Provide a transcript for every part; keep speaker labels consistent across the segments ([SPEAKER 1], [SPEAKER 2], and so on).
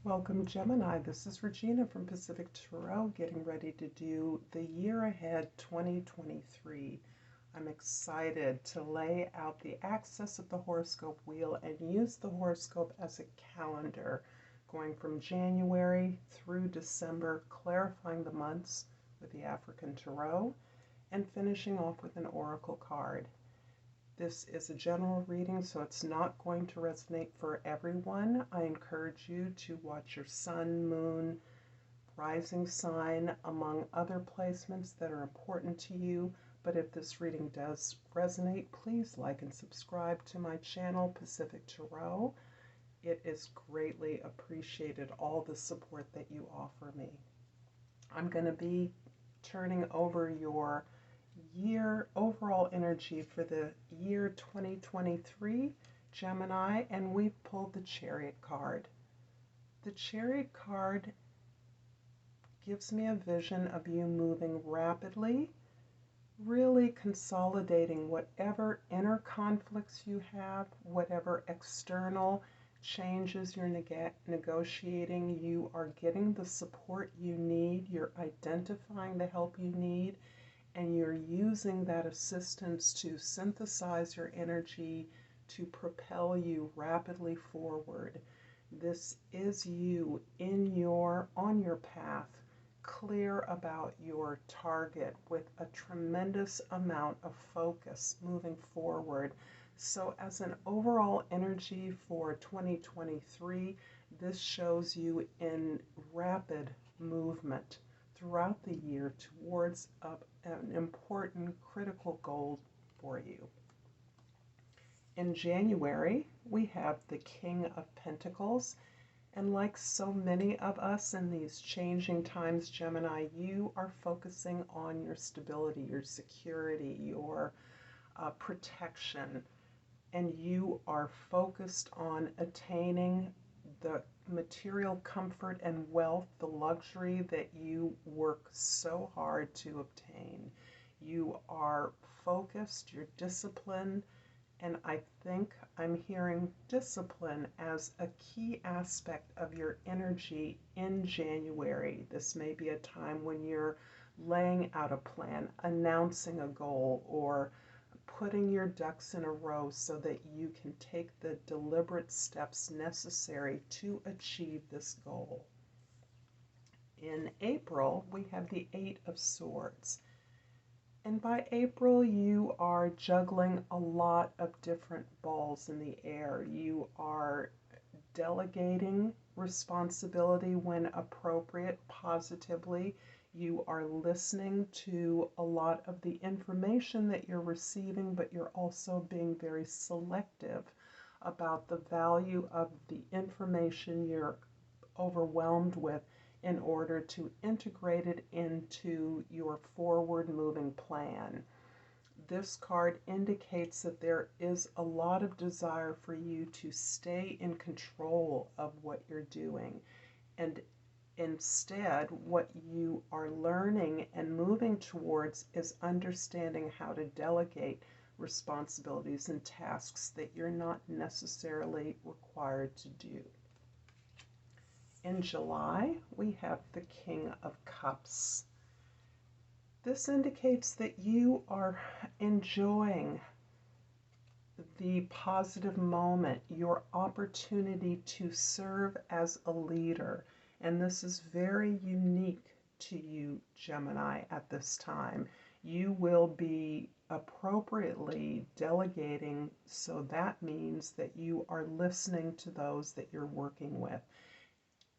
[SPEAKER 1] Welcome, Gemini. This is Regina from Pacific Tarot, getting ready to do the year ahead 2023. I'm excited to lay out the axis of the horoscope wheel and use the horoscope as a calendar, going from January through December, clarifying the months with the African Tarot, and finishing off with an oracle card. This is a general reading, so it's not going to resonate for everyone. I encourage you to watch your sun, moon, rising sign, among other placements that are important to you. But if this reading does resonate, please like and subscribe to my channel, Pacific Tarot. It is greatly appreciated, all the support that you offer me. I'm going to be turning over your year overall energy for the year 2023, Gemini, and we've pulled the Chariot card. The Chariot card gives me a vision of you moving rapidly, really consolidating whatever inner conflicts you have, whatever external changes you're negotiating. You are getting the support you need, you're identifying the help you need, and you're using that assistance to synthesize your energy to propel you rapidly forward. This is you on your path, clear about your target with a tremendous amount of focus moving forward. So as an overall energy for 2023, this shows you in rapid movement throughout the year towards an important critical goal for you. In January, we have the King of Pentacles, and like so many of us in these changing times, Gemini, you are focusing on your stability, your security, your protection, and you are focused on attaining the material comfort and wealth, the luxury that you work so hard to obtain. You are focused, you're disciplined, and I think I'm hearing discipline as a key aspect of your energy in January. This may be a time when you're laying out a plan, announcing a goal, or putting your ducks in a row so that you can take the deliberate steps necessary to achieve this goal. In April, we have the Eight of Swords. And by April, you are juggling a lot of different balls in the air. You are delegating responsibility when appropriate, positively. You are listening to a lot of the information that you're receiving, but you're also being very selective about the value of the information you're overwhelmed with in order to integrate it into your forward-moving plan. This card indicates that there is a lot of desire for you to stay in control of what you're doing, and instead, what you are learning and moving towards is understanding how to delegate responsibilities and tasks that you're not necessarily required to do. In July, we have the King of Cups. This indicates that you are enjoying the positive moment, your opportunity to serve as a leader. And this is very unique to you, Gemini, at this time. You will be appropriately delegating, so that means that you are listening to those that you're working with.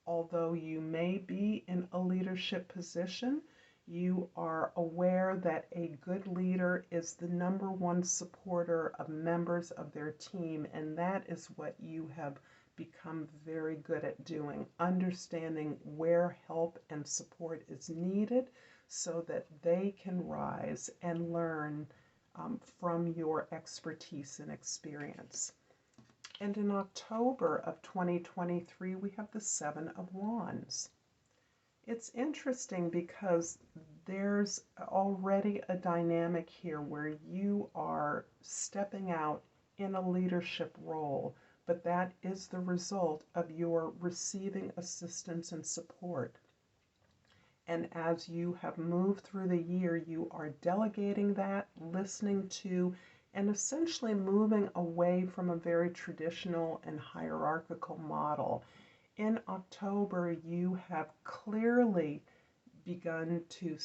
[SPEAKER 1] Although you may be in a leadership position, you are aware that a good leader is the #1 supporter of members of their team, and that is what you have become very good at doing, understanding where help and support is needed so that they can rise and learn from your expertise and experience. And in October of 2023, we have the Seven of Wands. It's interesting because there's already a dynamic here where you are stepping out in a leadership role, but that is the result of your receiving assistance and support. And as you have moved through the year, you are delegating that, listening to, and essentially moving away from a very traditional and hierarchical model. In October, you have clearly begun to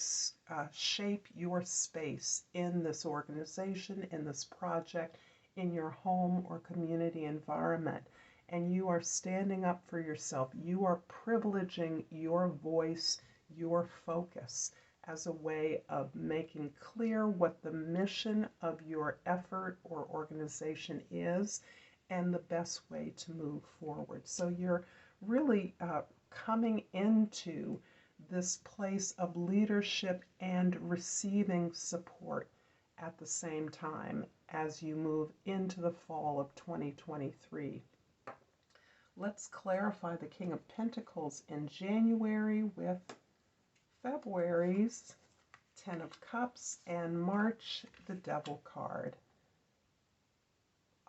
[SPEAKER 1] shape your space in this organization, in this project, in your home or community environment. And you are standing up for yourself. You are privileging your voice, your focus, as a way of making clear what the mission of your effort or organization is and the best way to move forward. So you're really coming into this place of leadership and receiving support at the same time as you move into the fall of 2023. Let's clarify the King of Pentacles in January with February's Ten of Cups and March, the Devil card.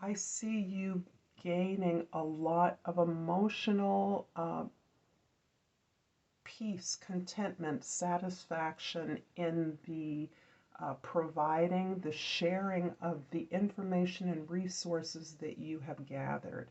[SPEAKER 1] I see you gaining a lot of emotional peace, contentment, satisfaction in the providing, the sharing of the information and resources that you have gathered.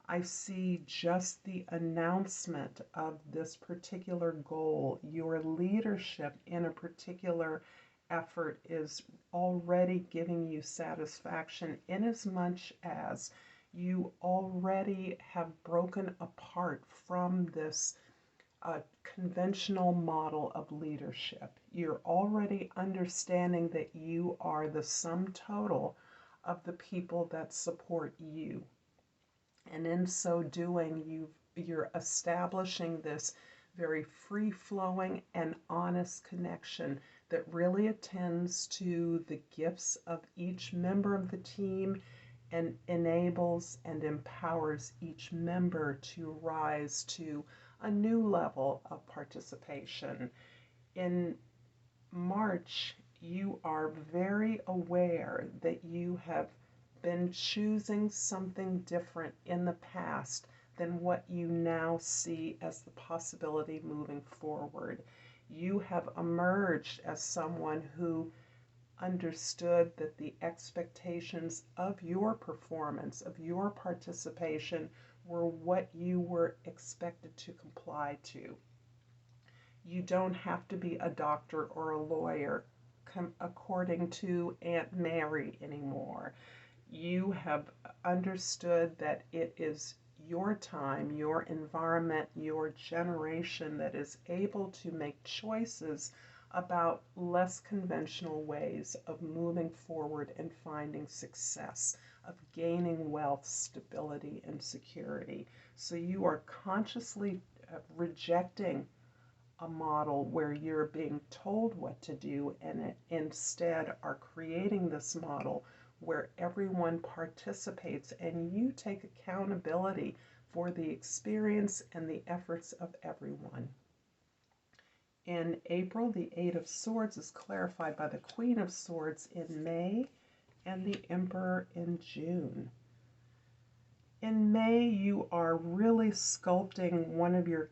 [SPEAKER 1] I see just the announcement of this particular goal. Your leadership in a particular effort is already giving you satisfaction, inasmuch as you already have broken apart from this conventional model of leadership. You're already understanding that you are the sum total of the people that support you. And in so doing, you're establishing this very free-flowing and honest connection that really attends to the gifts of each member of the team and enables and empowers each member to rise to a new level of participation. In March, you are very aware that you have been choosing something different in the past than what you now see as the possibility moving forward. You have emerged as someone who understood that the expectations of your performance, of your participation, were what you were expected to comply to. You don't have to be a doctor or a lawyer, according to Aunt Mary anymore. You have understood that it is your time, your environment, your generation that is able to make choices about less conventional ways of moving forward and finding success, of gaining wealth, stability, and security. So you are consciously rejecting a model where you're being told what to do, and instead are creating this model where everyone participates and you take accountability for the experience and the efforts of everyone. In April, the Eight of Swords is clarified by the Queen of Swords in May and the Emperor in June. In May, you are really sculpting one of your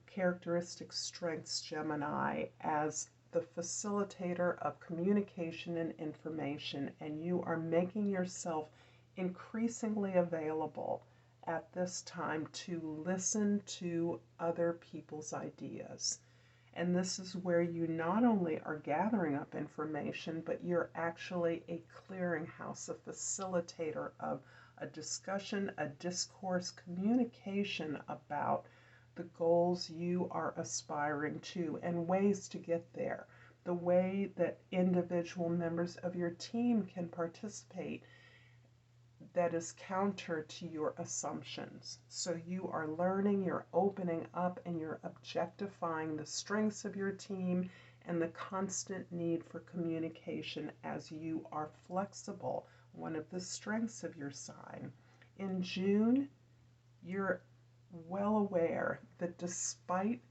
[SPEAKER 1] characteristic strengths, Gemini, as the facilitator of communication and information, and you are making yourself increasingly available at this time to listen to other people's ideas. And this is where you not only are gathering up information, but you're actually a clearinghouse, a facilitator of a discussion, a discourse, communication about the goals you are aspiring to and ways to get there, the way that individual members of your team can participate that is counter to your assumptions. So you are learning, you're opening up, and you're objectifying the strengths of your team and the constant need for communication as you are flexible, one of the strengths of your sign. In June, you're well aware that despite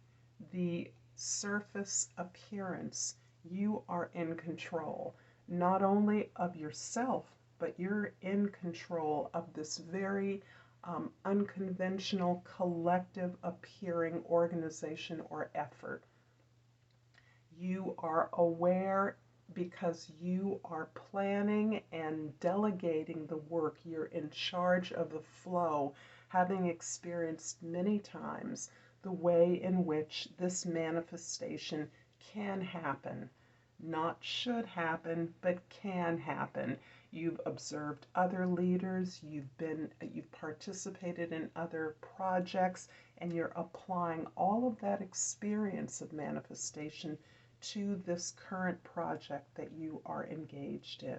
[SPEAKER 1] the surface appearance, you are in control, not only of yourself, but you're in control of this very unconventional, collective appearing organization or effort. You are aware because you are planning and delegating the work. You're in charge of the flow, having experienced many times the way in which this manifestation can happen. Not should happen, but can happen. You've observed other leaders, you've participated in other projects, and you're applying all of that experience of manifestation to this current project that you are engaged in.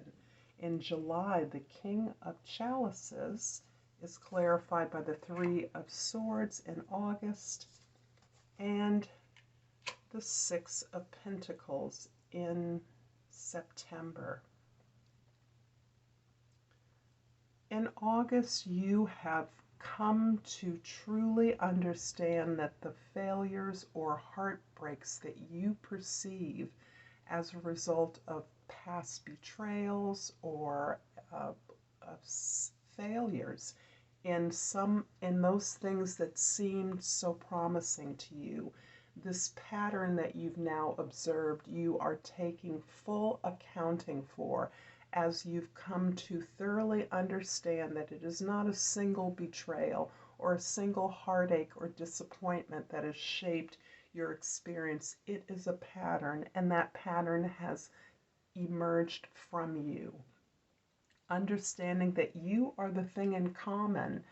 [SPEAKER 1] In July, the King of Chalices is clarified by the Three of Swords in August, and the Six of Pentacles in September. In August, you have come to truly understand that the failures or heartbreaks that you perceive as a result of past betrayals or of failures in those things that seemed so promising to you, this pattern that you've now observed, you are taking full accounting for as you've come to thoroughly understand that it is not a single betrayal or a single heartache or disappointment that has shaped your experience. It is a pattern, and that pattern has emerged from you. Understanding that you are the thing in common,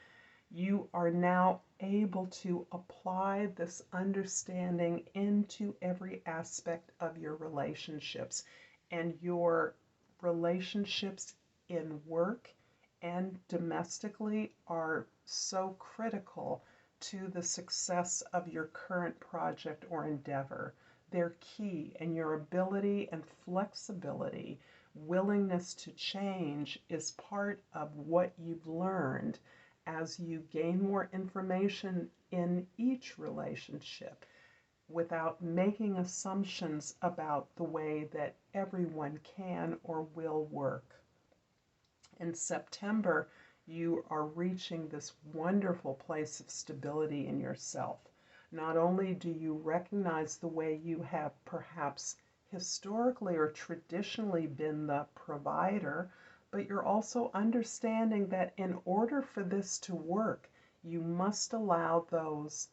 [SPEAKER 1] you are now able to apply this understanding into every aspect of your relationships, and your relationships in work and domestically are so critical to the success of your current project or endeavor. They're key, and your ability and flexibility, willingness to change is part of what you've learned as you gain more information in each relationship, without making assumptions about the way that everyone can or will work. In September, you are reaching this wonderful place of stability in yourself. Not only do you recognize the way you have perhaps historically or traditionally been the provider, but you're also understanding that in order for this to work, you must allow those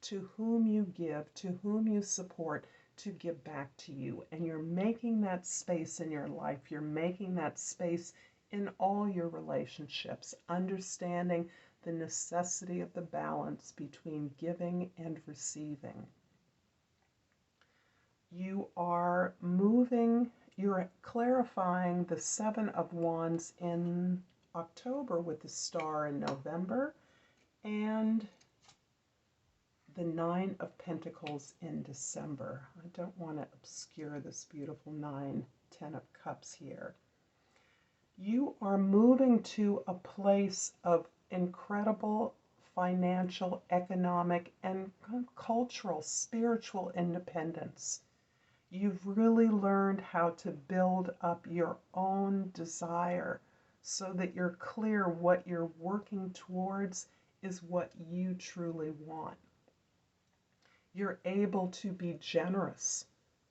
[SPEAKER 1] to whom you give, to whom you support, to give back to you. And you're making that space in your life. You're making that space in all your relationships, understanding the necessity of the balance between giving and receiving. You're clarifying the Seven of Wands in October with the Star in November, and the Nine of Pentacles in December. I don't want to obscure this beautiful 9, 10 of Cups here. You are moving to a place of incredible financial, economic, and cultural, spiritual independence. You've really learned how to build up your own desire so that you're clear what you're working towards is what you truly want. You're able to be generous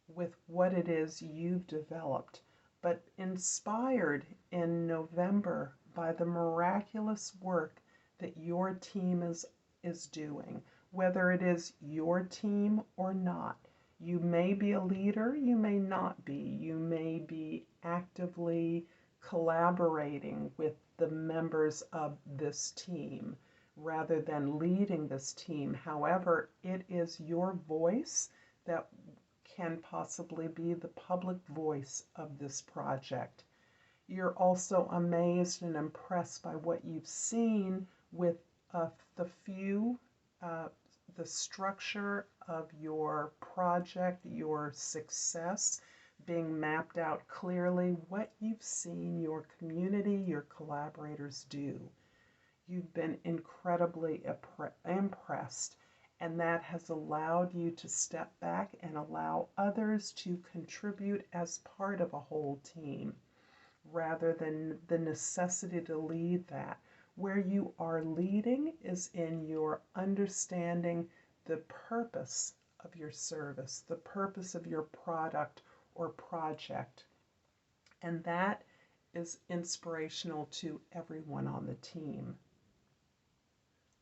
[SPEAKER 1] with what it is you've developed, but inspired in November by the miraculous work that your team is doing, whether it is your team or not. You may be a leader, you may not be. You may be actively collaborating with the members of this team rather than leading this team. However, it is your voice that can possibly be the public voice of this project. You're also amazed and impressed by what you've seen with the structure of your project, your success being mapped out clearly, what you've seen your community, your collaborators do. You've been incredibly impressed, and that has allowed you to step back and allow others to contribute as part of a whole team, rather than the necessity to lead that. Where you are leading is in your understanding the purpose of your service, the purpose of your product or project. And that is inspirational to everyone on the team.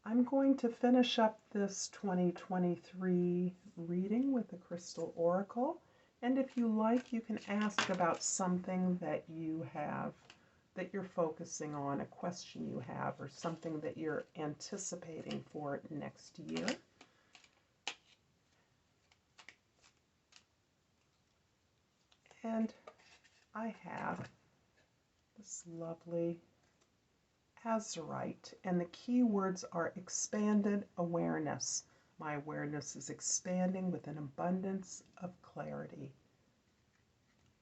[SPEAKER 1] I'm going to finish up this 2023 reading with the Crystal Oracle. And if you like, you can ask about something that you have, that you're focusing on, a question you have, or something that you're anticipating for next year. And I have this lovely azurite, and the key words are expanded awareness. My awareness is expanding with an abundance of clarity.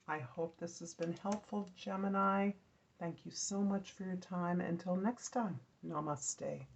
[SPEAKER 1] I hope this has been helpful, Gemini. Thank you so much for your time. Until next time, Namaste.